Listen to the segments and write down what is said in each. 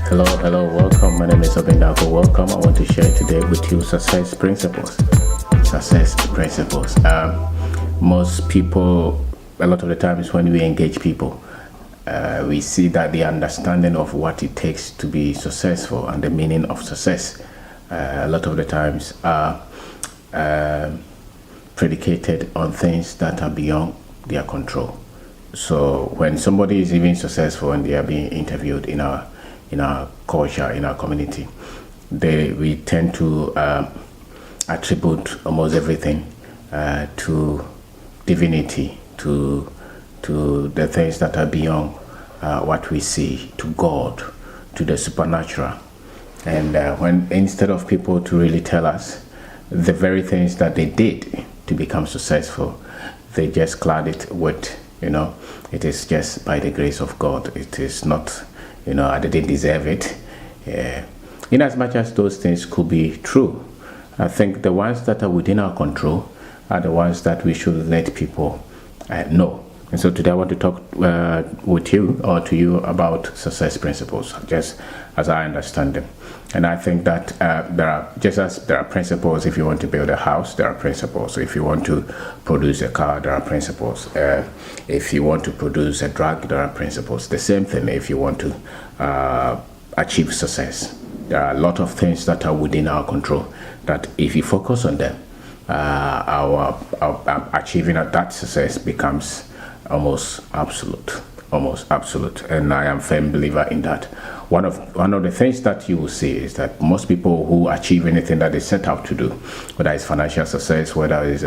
Hello, welcome. My name is Obendako. Welcome. I want to share today with you success principles. Success principles. Most people, a lot of the times when we engage people, we see that the understanding of what it takes to be successful and the meaning of success, a lot of the times are predicated on things that are beyond their control. So when somebody is even successful and they are being interviewed in our culture, in our community, we tend to attribute almost everything to divinity, to the things that are beyond what we see, to God, to the supernatural. And when instead of people to really tell us the very things that they did to become successful, they just clad it with, it is just by the grace of God. It is not, I didn't deserve it. In as much as those things could be true, I think the ones that are within our control are the ones that we should let people know. And so today I want to talk with you or to you about success principles, just as I understand them. And I think that there are principles. If you want to build a house, there are principles. If you want to produce a car, there are principles. If you want to produce a drug, there are principles. The same thing if you want to achieve success. There are a lot of things that are within our control that if you focus on them, our achieving that success becomes almost absolute, and I am a firm believer in that. One of the things that you will see is that most people who achieve anything that they set out to do, whether it's financial success, whether it's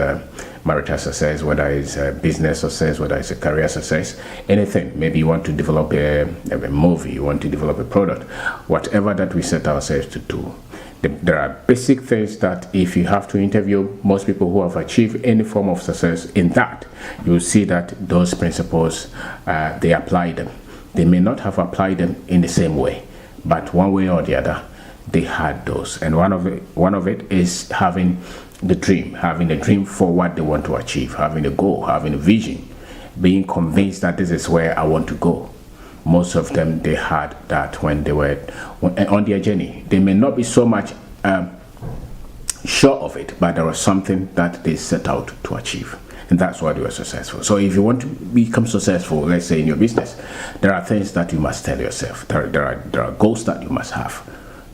marital success, whether it's business success, whether it's a career success, anything, maybe you want to develop a movie, you want to develop a product, whatever that we set ourselves to do, there are basic things that if you have to interview most people who have achieved any form of success in that, you'll see that those principles, they apply them. They may not have applied them in the same way, but one way or the other, they had those. And one of it is having the dream for what they want to achieve, having a goal, having a vision, being convinced that this is where I want to go. Most of them, they had that when they were on their journey. They may not be so much sure of it, but there was something that they set out to achieve. And that's why they were successful. So if you want to become successful, let's say in your business, there are things that you must tell yourself. There are goals that you must have.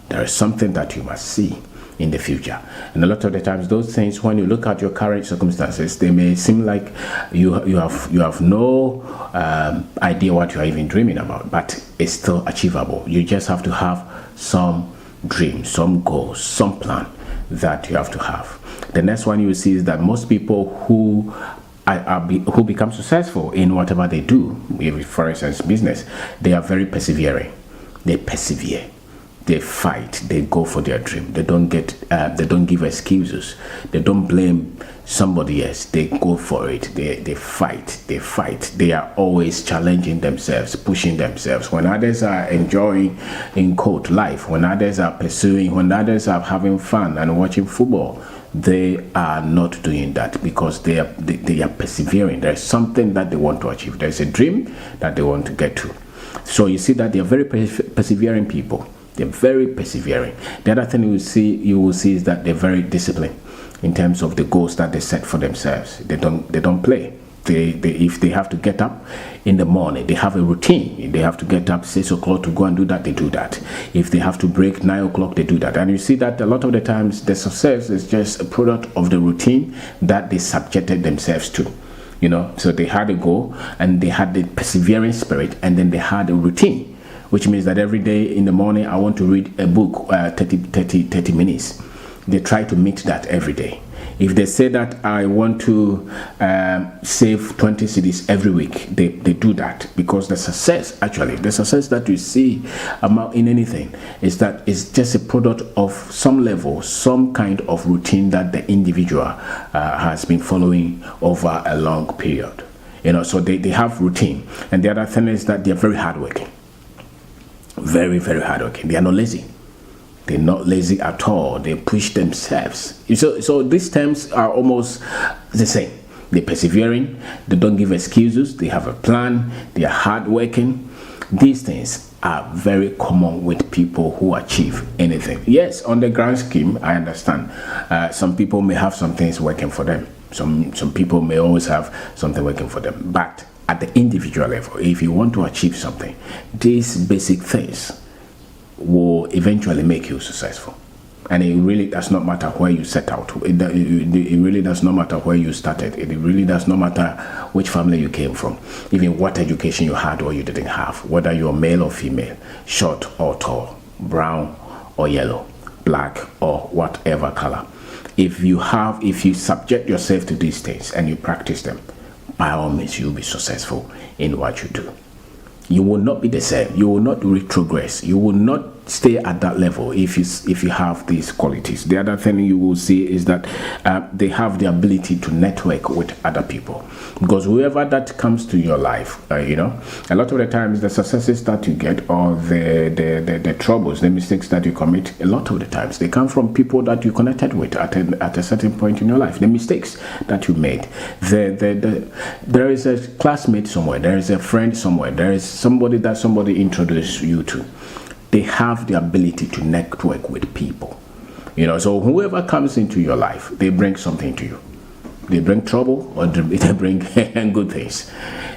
There is something that you must see in the future. And a lot of the times those things, when you look at your current circumstances, they may seem like you have no idea what you are even dreaming about, but it's still achievable. You just have to have some dream, some goals, some plan that you have to have. The next one you will see is that most people who become successful in whatever they do, for instance business, they are very persevering. They persevere. They fight. They go for their dream. They don't give excuses. They don't blame somebody else. They go for it. They fight. They fight. They are always challenging themselves, pushing themselves. When others are enjoying, in quote, life, when others are pursuing, when others are having fun and watching football, they are not doing that because they are persevering. There is something that they want to achieve. There is a dream that they want to get to. So you see that they are very persevering people. They're very persevering. The other thing you will see is that they're very disciplined in terms of the goals that they set for themselves. They don't play. If they have to get up in the morning, they have a routine. If they have to get up 6 o'clock to go and do that, they do that. If they have to break 9 o'clock, they do that. And you see that a lot of the times the success is just a product of the routine that they subjected themselves to. So they had a goal and they had the persevering spirit, and then they had a routine, which means that every day in the morning I want to read a book 30 minutes. They try to meet that every day. If they say that I want to save 20 cedis every week, they do that, because the success that you see in anything is that it's just a product of some level, some kind of routine that the individual has been following over a long period. So they have routine. And the other thing is that they're very hardworking. Very, very hardworking. They are not lazy. They're not lazy at all. They push themselves. So these terms are almost the same. They're persevering. They don't give excuses. They have a plan. They are hardworking. These things are very common with people who achieve anything. Yes, on the grand scheme, I understand. Some people may have some things working for them. Some people may always have something working for them. But at the individual level, if you want to achieve something, these basic things will eventually make you successful. And it really does not matter where you set out. It really does not matter where you started. It really does not matter which family you came from, even what education you had or you didn't have, whether you're male or female, short or tall, brown or yellow, black or whatever color. If you subject yourself to these things and you practice them, by all means, you'll be successful in what you do. You will not be the same. You will not retrogress. You will not stay at that level if you have these qualities. The other thing you will see is that they have the ability to network with other people, because whoever that comes to your life, a lot of the times the successes that you get or the troubles, the mistakes that you commit, a lot of the times they come from people that you connected with at a certain point in your life. The mistakes that you made, there is a classmate somewhere, there is a friend somewhere, there is somebody that somebody introduced you to. They have the ability to network with people. So whoever comes into your life, they bring something to you. They bring trouble or they bring good things.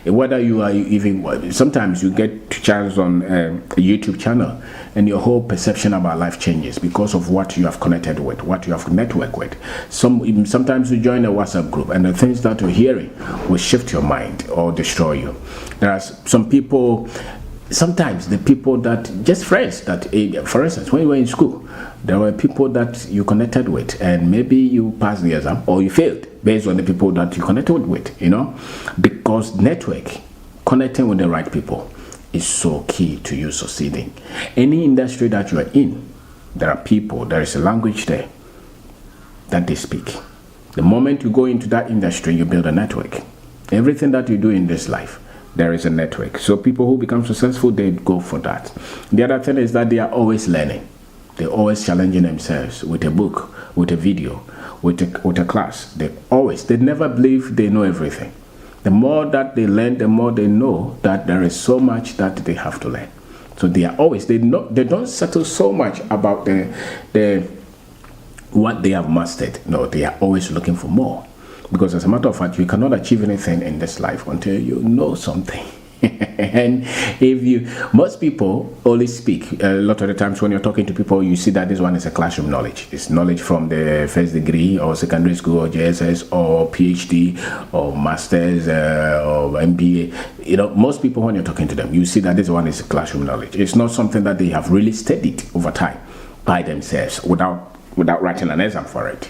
Whether you are even, sometimes you get chance on a YouTube channel and your whole perception about life changes because of what you have connected with, what you have networked with. Sometimes you join a WhatsApp group and the things that you're hearing will shift your mind or destroy you. There are some people, sometimes the people that, just friends that, for instance, when you were in school, there were people that you connected with and maybe you passed the exam or you failed based on the people that you connected with, because connecting with the right people is so key to you succeeding. Any industry that you are in, there are people, there is a language there that they speak. The moment you go into that industry, you build a network. Everything that you do in this life, there is a network. So people who become successful, they go for that. The other thing is that they are always learning. They're always challenging themselves with a book, with a video, with a class. They never believe they know everything. The more that they learn, the more they know that there is so much that they have to learn. So they don't settle so much about what they have mastered. No, they are always looking for more. Because as a matter of fact, you cannot achieve anything in this life until you know something. And most people only speak. A lot of the times when you're talking to people, you see that this one is a classroom knowledge. It's knowledge from the first degree or secondary school or JSS or PhD or masters or MBA. Most people, when you're talking to them, you see that this one is a classroom knowledge. It's not something that they have really studied over time by themselves without writing an exam for it.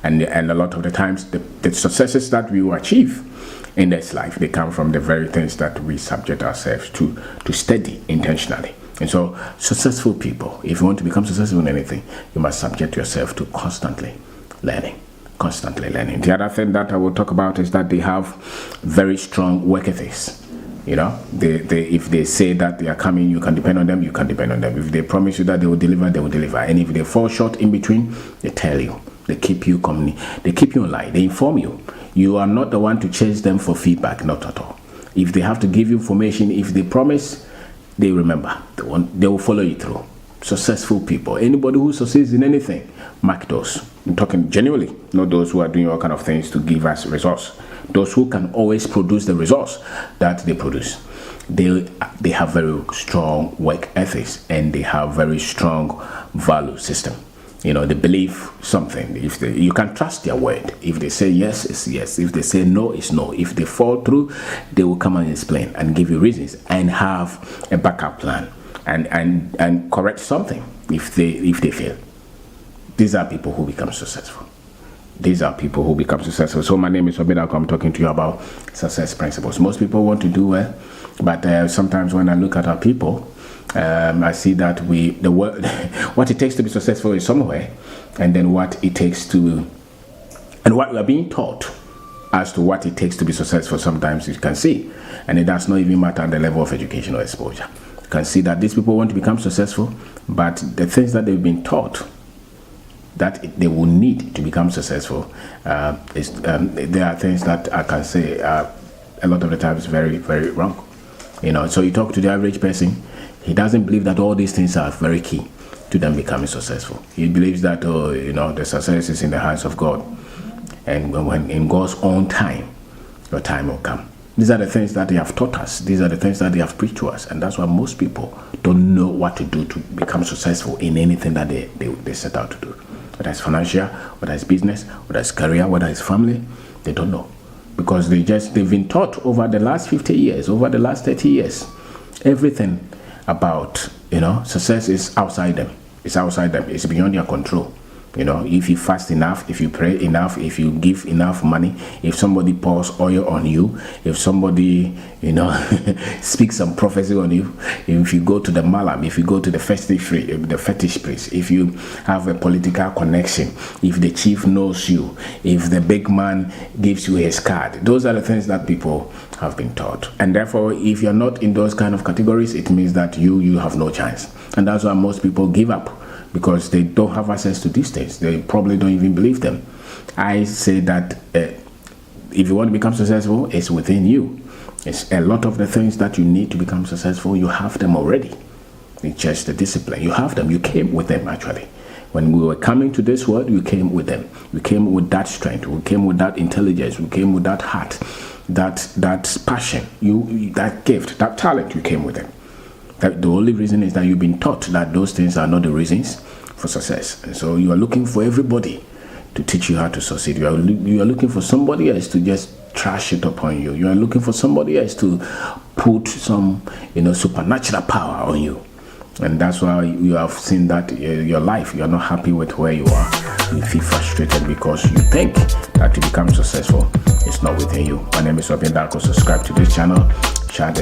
And a lot of the times, the successes that we will achieve in this life, they come from the very things that we subject ourselves to study intentionally. And so, successful people, if you want to become successful in anything, you must subject yourself to constantly learning. The other thing that I will talk about is that they have very strong work ethics. If they say that they are coming, you can depend on them, If they promise you that they will deliver, they will deliver. And if they fall short in between, they tell you. They keep you in line. They inform you. You are not the one to chase them for feedback, not at all. If they have to give you information, if they promise, they remember. They will follow you through. Successful people, anybody who succeeds in anything, mark those. I'm talking genuinely, not those who are doing all kind of things to give us results. Those who can always produce the results that they produce. They have very strong work ethics and they have very strong value system. They believe something. You can trust their word. If they say yes, it's yes. If they say no, it's no. If they fall through, they will come and explain and give you reasons and have a backup plan and correct something if they fail. These are people who become successful. So my name is Obedako. I'm talking to you about success principles. Most people want to do well, but sometimes when I look at our people, I see that what it takes to be successful is somewhere, and then what we are being taught as to what it takes to be successful. Sometimes you can see, and it does not even matter the level of education or exposure. You can see that these people want to become successful, but the things that they've been taught that they will need to become successful there are things that I can say a lot of the times very, very wrong. So you talk to the average person, He doesn't believe that all these things are very key to them becoming successful. He believes that the success is in the hands of God, and when in God's own time, your time will come. These are the things that they have taught us. These are the things that they have preached to us, and that's why most people don't know what to do to become successful in anything that they set out to do. Whether it's financial, whether it's business, whether it's career, whether it's family, they don't know, because they've been taught over the last 50 years, over the last 30 years, everything about success is outside them. It's outside them. It's beyond their control. If you fast enough, if you pray enough, if you give enough money, if somebody pours oil on you, if somebody speaks some prophecy on you, if you go to the malam, if you go to the fetish priest, if you have a political connection, if the chief knows you, if the big man gives you his card, those are the things that people have been taught. And therefore, if you're not in those kind of categories, it means that you have no chance. And that's why most people give up, because they don't have access to these things. They probably don't even believe them. I say that if you want to become successful, it's within you. It's a lot of the things that you need to become successful, you have them already. It's just the discipline. You have them. You came with them, actually. When we were coming to this world, you came with them. You came with that strength. We came with that intelligence. We came with that heart, that passion, that gift, that talent. You came with them. The only reason is that you've been taught that those things are not the reasons for success. And so you are looking for everybody to teach you how to succeed. You are looking for somebody else to just trash it upon you. You are looking for somebody else to put some supernatural power on you. And that's why you have seen that your life, you are not happy with where you are. You feel frustrated because you think that to become successful, it's not within you. My name is Obin Darko. Subscribe to this channel. Share the